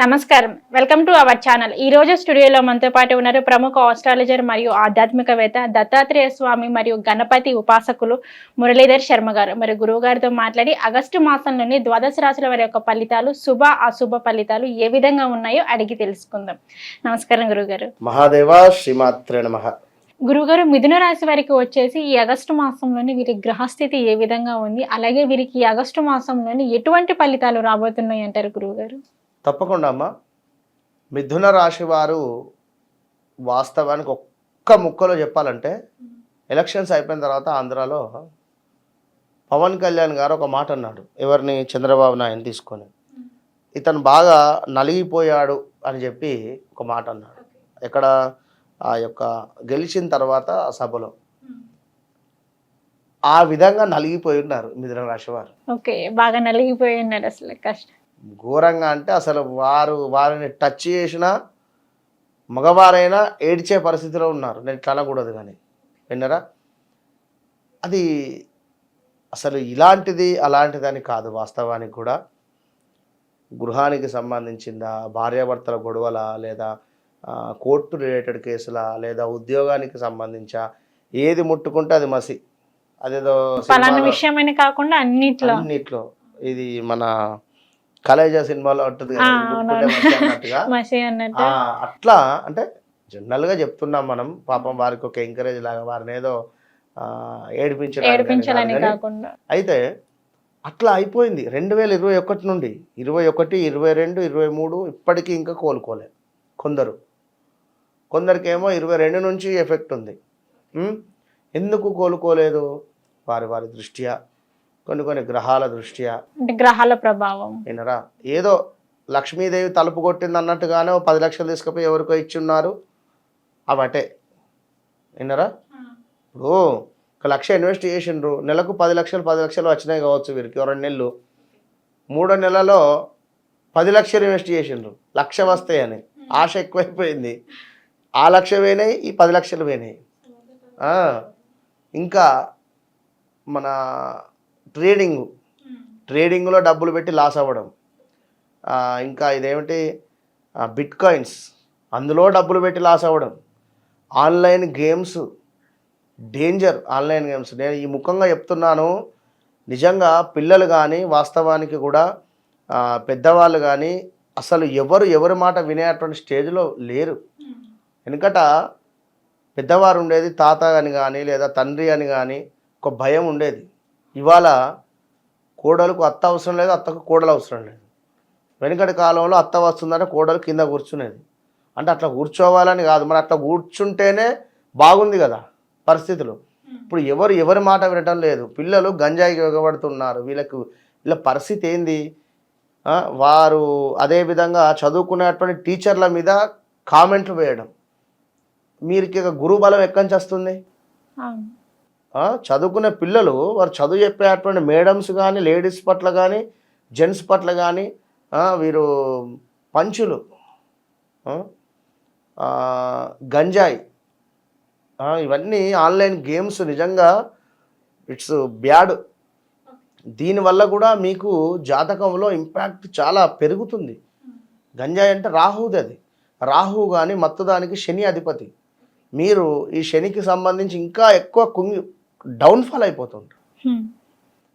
నమస్కారం, welcome to our channel. ఈ రోజు స్టూడియోలో మనతో పాటు ఉన్నారు ప్రముఖ ఆస్ట్రాలజర్ మరియు ఆధ్యాత్మికవేత్త దత్తాత్రేయ స్వామి మరియు గణపతి ఉపాసకులు మురళీధర్ శర్మ గారు. మరి గురువు గారితో మాట్లాడి ఆగస్టు మాసంలోని ద్వాదశ రాశుల వారి యొక్క ఫలితాలు, శుభ అశుభ ఫలితాలు ఏ విధంగా ఉన్నాయో అడిగి తెలుసుకుందాం. నమస్కారం గురువుగారు. మహాదేవ శ్రీమాత్రే నమః. గురువుగారు, మిథున రాశి వారికి వచ్చేసి ఈ ఆగస్టు మాసంలోని వీరి గ్రహస్థితి ఏ విధంగా ఉంది, అలాగే వీరికి ఈ ఆగస్టు మాసంలోని ఎటువంటి ఫలితాలు రాబోతున్నాయి అంటారు గురువుగారు? తప్పకుండా అమ్మ. మిథున రాశి వారు వాస్తవానికి ఒక్క ముక్కలో చెప్పాలంటే ఎలక్షన్స్ అయిపోయిన తర్వాత ఆంధ్రాలో పవన్ కళ్యాణ్ గారు ఒక మాట అన్నాడు. ఎవరిని? చంద్రబాబు నాయుడు తీసుకొని. ఇతను బాగా నలిగిపోయాడు అని చెప్పి ఒక మాట అన్నాడు. ఎక్కడ? ఆ యొక్క గెలిచిన తర్వాత ఆ సభలో. ఆ విధంగా నలిగిపోయి ఉన్నారు మిథున రాశి వారు. ఓకే, బాగా నలిగిపోయి ఉన్నారు. అసలు కష్టం ఘోరంగా అంటే అసలు వారిని టచ్ చేసినా మగవారైనా ఏడ్చే పరిస్థితిలో ఉన్నారు. నేను ఇట్లా అనకూడదు కానీ విన్నరా, అది అసలు ఇలాంటిది అలాంటిదని కాదు. వాస్తవానికి కూడా గృహానికి సంబంధించిందా, భార్యాభర్తల గొడవల, లేదా కోర్టు రిలేటెడ్ కేసులా, లేదా ఉద్యోగానికి సంబంధించా, ఏది ముట్టుకుంటే అది మసి. అదేదో విషయమని కాకుండా అన్నిట్లో ఇది మన కలేజా సినిమాలో ఉంటుంది అన్నట్టుగా అట్లా. అంటే జనరల్గా చెప్తున్నాం మనం. పాపం వారికి ఒక ఎంకరేజ్ లాగా వారిని ఏదో ఏడిపించాలని. అయితే అట్లా అయిపోయింది 2021 నుండి 21, 22, 23 ఇప్పటికీ ఇంకా కోలుకోలేదు. కొందరికేమో 22 నుంచి ఎఫెక్ట్ ఉంది. ఎందుకు కోలుకోలేదు? వారి దృష్ట్యా, కొన్ని గ్రహాల దృష్ట్యా, గ్రహాల ప్రభావం. వినరా, ఏదో లక్ష్మీదేవి తలుపు కొట్టింది అన్నట్టుగానే 10 లక్షలు తీసుకుపోయి ఎవరికో ఇచ్చున్నారు. అవటే వినరా. ఇప్పుడు 1 లక్ష ఇన్వెస్ట్ చేసిండ్రు, నెలకు 10 లక్షలు వచ్చినాయి కావచ్చు వీరికి. 2 నెలలు 3 నెలలో 10 లక్షలు ఇన్వెస్ట్ చేసిండ్రు. 1 లక్ష వస్తాయని ఆశ ఎక్కువైపోయింది. ఆ 1 లక్ష పోయినాయి, ఈ 10 లక్షలు పోయినాయి. ఇంకా మన ట్రేడింగ్లో డబ్బులు పెట్టి లాస్ అవ్వడం. ఇంకా ఇదేమిటి, బిట్ కాయిన్స్, అందులో డబ్బులు పెట్టి లాస్ అవ్వడం. Online games danger. Online games నేను ఈ ముఖంగా చెప్తున్నాను. నిజంగా పిల్లలు కానీ, వాస్తవానికి కూడా పెద్దవాళ్ళు కానీ అసలు ఎవరి మాట వినేటువంటి స్టేజ్లో లేరు. వెనుకట పెద్దవారు ఉండేది, తాత అని కానీ లేదా తండ్రి అని కానీ ఒక భయం ఉండేది. ఇవాళ కోడలకు అత్త అవసరం లేదు, అత్తకు కోడలు అవసరం లేదు. వెనుకటి కాలంలో అత్త వస్తుందంటే కోడలు కింద కూర్చునేది. అంటే అట్లా కూర్చోవాలని కాదు, మరి అట్లా కూర్చుంటేనే బాగుంది కదా పరిస్థితులు. ఇప్పుడు ఎవరి మాట వినటం లేదు. పిల్లలు గంజాయికి ఎగబడుతున్నారు. వీళ్ళ పరిస్థితి ఏంది? వారు అదేవిధంగా చదువుకునేటువంటి టీచర్ల మీద కామెంట్లు వేయడం. మీరికి గురువు బలం ఎక్కడి నుంచి వస్తుంది? చదువుకునే పిల్లలు, వారు చదువు చెప్పేటువంటి మేడమ్స్ కానీ, లేడీస్ పట్ల కానీ, జెంట్స్ పట్ల కానీ వీరు పంచులు, గంజాయి, ఇవన్నీ ఆన్లైన్ గేమ్స్ నిజంగా ఇట్స్ బ్యాడ్. దీనివల్ల కూడా మీకు జాతకంలో ఇంపాక్ట్ చాలా పెరుగుతుంది. గంజాయి అంటే రాహుది. అది రాహు కానీ మత్తుదానికి శని అధిపతి. మీరు ఈ శనికి సంబంధించి ఇంకా ఎక్కువ డౌన్ఫాల్ అయిపోతుంటారు.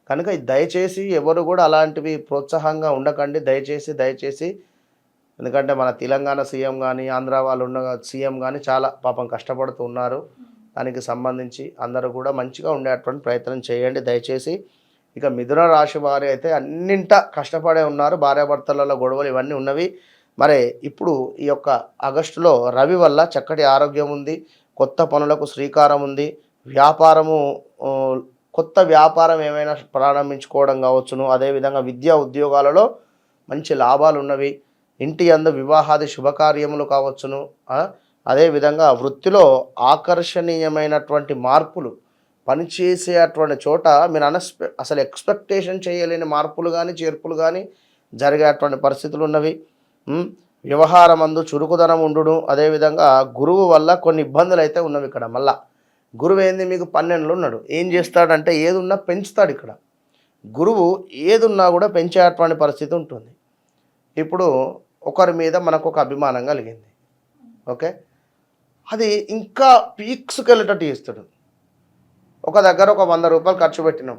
కనుక దయచేసి ఎవరు కూడా అలాంటివి ప్రోత్సాహంగా ఉండకండి. దయచేసి ఎందుకంటే మన తెలంగాణ సీఎం కానీ, ఆంధ్ర వాళ్ళు ఉన్న సీఎం కానీ చాలా పాపం కష్టపడుతూ ఉన్నారు. దానికి సంబంధించి అందరూ కూడా మంచిగా ఉండేటువంటి ప్రయత్నం చేయండి దయచేసి. ఇక మిథున రాశి వారి అయితే అన్నింటా కష్టపడే ఉన్నారు. భార్యాభర్తలలో గొడవలు ఇవన్నీ ఉన్నవి. మరి ఇప్పుడు ఈ యొక్క ఆగస్టులో రవి వల్ల చక్కటి ఆరోగ్యం ఉంది. కొత్త పనులకు శ్రీకారం ఉంది. కొత్త వ్యాపారం ఏమైనా ప్రారంభించుకోవడం కావచ్చును. అదేవిధంగా విద్యా ఉద్యోగాలలో మంచి లాభాలు ఉన్నవి. ఇంటి యందు వివాహాది శుభకార్యములు కావచ్చును. అదేవిధంగా వృత్తిలో ఆకర్షణీయమైనటువంటి మార్పులు, పనిచేసేటువంటి చోట మీరు అసలు ఎక్స్పెక్టేషన్ చేయలేని మార్పులు కానీ, చేర్పులు కానీ జరిగేటువంటి పరిస్థితులు ఉన్నవి. వ్యవహారమందు చురుకుదనం ఉండును. అదేవిధంగా గురువు వల్ల కొన్ని ఇబ్బందులు అయితే ఉన్నవి. ఇక్కడ మళ్ళా గురువు ఏంది, మీకు 12లో ఉన్నాడు. ఏం చేస్తాడంటే ఏదున్నా పెంచుతాడు. ఇక్కడ గురువు ఏదున్నా కూడా పెంచేటువంటి పరిస్థితి ఉంటుంది. ఇప్పుడు ఒకరి మీద మనకు ఒక అభిమానం కలిగింది. ఓకే, అది ఇంకా పీక్స్కి వెళ్ళేటట్టు చేస్తాడు. ఒక దగ్గర ఒక 100 రూపాయలు ఖర్చు పెట్టినాం,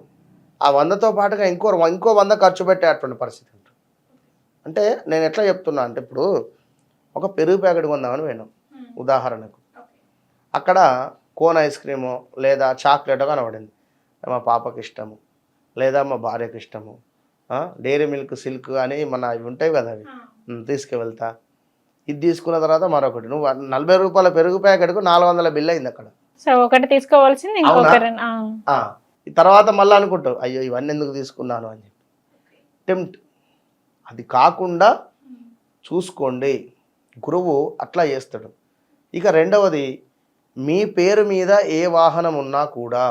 ఆ 100తో పాటుగా ఇంకో 100 ఖర్చు పెట్టేటువంటి పరిస్థితి ఉంటుంది. అంటే నేను ఎట్లా చెప్తున్నా అంటే, ఇప్పుడు ఒక పెరుగు ప్యాకెట్ కొందామని పోయినాం ఉదాహరణకు, అక్కడ కోన్ ఐస్ క్రీమో లేదా చాక్లెటో కనబడింది. మా పాపకి ఇష్టము లేదా మా భార్యకి ఇష్టము, డైరీ మిల్క్ సిల్క్ అని మన అవి ఉంటాయి కదా, అవి తీసుకువెళ్తా. ఇది తీసుకున్న తర్వాత మరొకటి, నువ్వు 40 రూపాయల పెరుగు ప్యాకెట్కు 400 బిల్ అయింది అక్కడ. సో ఒకటి తీసుకోవాల్సింది ఇంకొకటి. ఈ తర్వాత మళ్ళీ అనుకుంటావు, అయ్యో ఇవన్నీ ఎందుకు తీసుకున్నాను అని చెప్పి. టెంప్ట్. అది కాకుండా చూసుకోండి, గురువు అట్లా చేస్తాడు. ఇక రెండవది, మీ పేరు మీద ఏ వాహనం ఉన్నా కూడా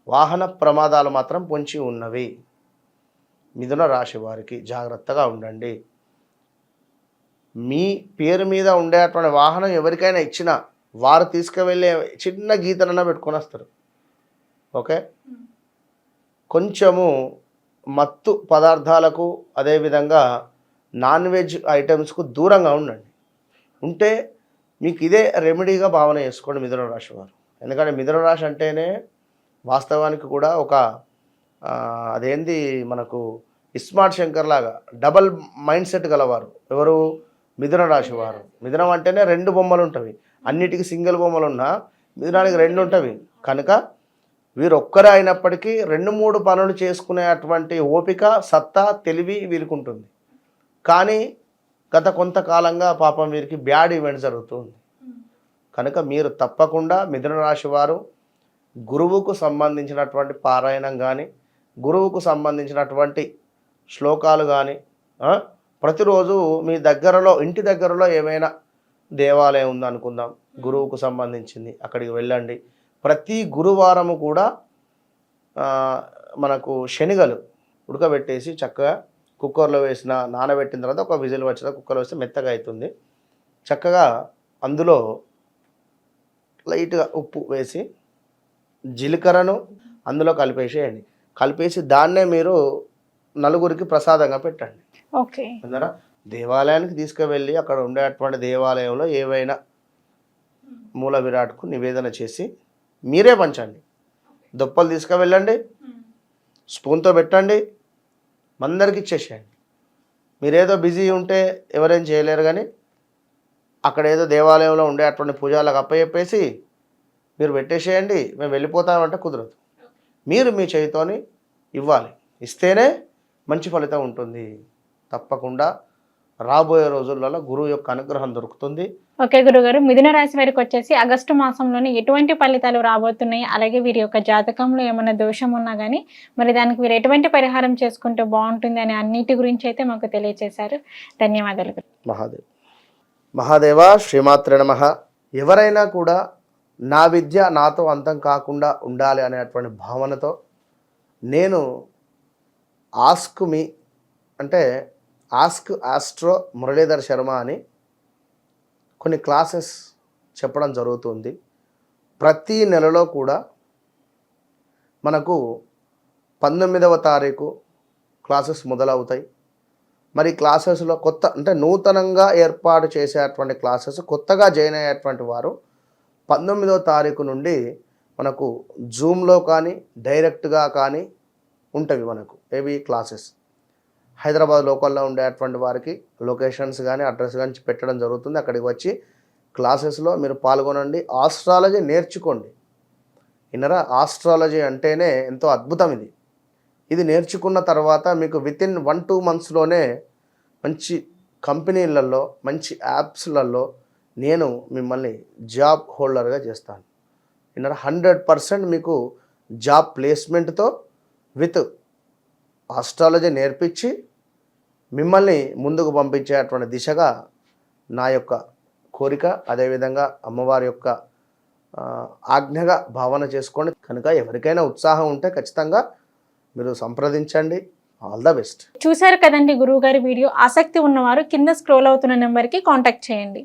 వాహన ప్రమాదాలు మాత్రం పొంచి ఉన్నవి. మిథున రాశి వారికి జాగ్రత్తగా ఉండండి. మీ పేరు మీద ఉండేటువంటి వాహనం ఎవరికైనా ఇచ్చినా వారు తీసుకువెళ్ళే చిన్న గీతనన్నా పెట్టుకొని వస్తారు. ఓకే, కొంచెము మత్తు పదార్థాలకు అదేవిధంగా నాన్ వెజ్ ఐటమ్స్కు దూరంగా ఉండండి. ఉంటే మీకు ఇదే రెమెడీగా భావన చేసుకోండి మిథున రాశి వారు. ఎందుకంటే మిథున రాశి అంటేనే వాస్తవానికి కూడా ఒక అదేంది మనకు ఇస్మార్ట్ శంకర్ లాగా డబల్ మైండ్ సెట్ గలవారు. ఎవరు? మిథున రాశి వారు. మిథునం అంటేనే 2 బొమ్మలు ఉంటవి, అన్నిటికీ సింగిల్ బొమ్మలు ఉన్నా మిథునానికి 2 ఉంటవి. కనుక వీరు ఒక్కరే అయినప్పటికీ 2-3 పనులు చేసుకునేటువంటి ఓపిక, సత్తా, తెలివి వీరికి ఉంటుంది. కానీ గత కొంతకాలంగా పాపం వీరికి బ్యాడ్ ఈవెంట్ జరుగుతుంది. కనుక మీరు తప్పకుండా మిథున రాశి వారు గురువుకు సంబంధించినటువంటి పారాయణం కానీ, గురువుకు సంబంధించినటువంటి శ్లోకాలు కానీ ప్రతిరోజు మీ దగ్గరలో, ఇంటి దగ్గరలో ఏమైనా దేవాలయం ఉందనుకుందాం గురువుకు సంబంధించింది, అక్కడికి వెళ్ళండి. ప్రతి గురువారము కూడా మనకు శనగలు ఉడకబెట్టేసి చక్కగా కుక్కర్లో వేసిన, నానబెట్టిన తర్వాత ఒక విజిల్ వచ్చిన కుక్కర్లో వేస్తే మెత్తగా అవుతుంది. చక్కగా అందులో లైట్గా ఉప్పు వేసి జీలకర్రను అందులో కలిపేసేయండి. కలిపేసి దాన్నే మీరు నలుగురికి ప్రసాదంగా పెట్టండి. ఓకే, అందరా దేవాలయానికి తీసుకువెళ్ళి అక్కడ ఉండేటువంటి దేవాలయంలో ఏవైనా మూల విరాట్కు నివేదన చేసి మీరే పంచండి. దుప్పలు తీసుకువెళ్ళండి, స్పూన్తో పెట్టండి, అందరికి ఇచ్చేసేయండి. మీరేదో బిజీ ఉంటే ఎవరేం చేయలేరు, కానీ అక్కడ ఏదో దేవాలయంలో ఉండే అటువంటి పూజలకు అప్పచెప్పేసి మీరు పెట్టేసేయండి, మేము వెళ్ళిపోతామంటే కుదరదు. మీరు మీ చేతితోని ఇవ్వాలి, ఇస్తేనే మంచి ఫలితం ఉంటుంది. తప్పకుండా రాబోయే రోజులలో గురువు యొక్క అనుగ్రహం దొరుకుతుంది. ఓకే గురుగారు, మిథున రాశి వారికి వచ్చేసి ఆగస్టు మాసంలోనే ఎటువంటి ఫలితాలు రాబోతున్నాయి, అలాగే వీరి యొక్క జాతకంలో ఏమైనా దోషం ఉన్నా కానీ మరి దానికి వీరు ఎటువంటి పరిహారం చేసుకుంటే బాగుంటుంది అని అన్నిటి గురించి అయితే మాకు తెలియజేశారు. ధన్యవాదాలు. మహాదేవ శ్రీమాత్రే నమః. ఎవరైనా కూడా నా విద్య నాతో అంతం కాకుండా ఉండాలి అనేటువంటి భావనతో నేను ఆస్క్ మీ అంటే ఆస్క్ ఆస్ట్రో మురళీధర్ శర్మ అని కొన్ని క్లాసెస్ చెప్పడం జరుగుతుంది. ప్రతి నెలలో కూడా మనకు 19వ తారీఖు క్లాసెస్ మొదలవుతాయి. మరి క్లాసెస్లో కొత్త అంటే నూతనంగా ఏర్పాటు చేసేటువంటి క్లాసెస్, కొత్తగా జాయిన్ అయ్యేటువంటి వారు 19వ తారీఖు నుండి మనకు జూమ్లో కానీ డైరెక్ట్గా కానీ ఉంటవి మనకు ఏవి క్లాసెస్. హైదరాబాద్ లోకల్లో ఉండేటువంటి వారికి లొకేషన్స్ కానీ అడ్రస్ కానీ పెట్టడం జరుగుతుంది. అక్కడికి వచ్చి క్లాసెస్లో మీరు పాల్గొనండి, ఆస్ట్రాలజీ నేర్చుకోండి. ఇన్నరా ఆస్ట్రాలజీ అంటేనే ఎంతో అద్భుతం. ఇది నేర్చుకున్న తర్వాత మీకు వితిన్ 1-2 మంత్స్లోనే మంచి కంపెనీలలో, మంచి యాప్స్లలో నేను మిమ్మల్ని జాబ్ హోల్డర్గా చేస్తాను. ఇన్నరా 100% మీకు జాబ్ ప్లేస్మెంట్తో విత్ ఆస్ట్రాలజీ నేర్పించి మిమ్మల్ని ముందుకు పంపించేటువంటి దిశగా నా యొక్క కోరిక. అదేవిధంగా అమ్మవారి యొక్క ఆజ్ఞగా భావన చేసుకోండి. కనుక ఎవరికైనా ఉత్సాహం ఉంటే ఖచ్చితంగా మీరు సంప్రదించండి. All the best. చూశారు కదండి గురువు గారి వీడియో. ఆసక్తి ఉన్నవారు కింద స్క్రోల్ అవుతున్న నెంబర్కి కాంటాక్ట్ చేయండి.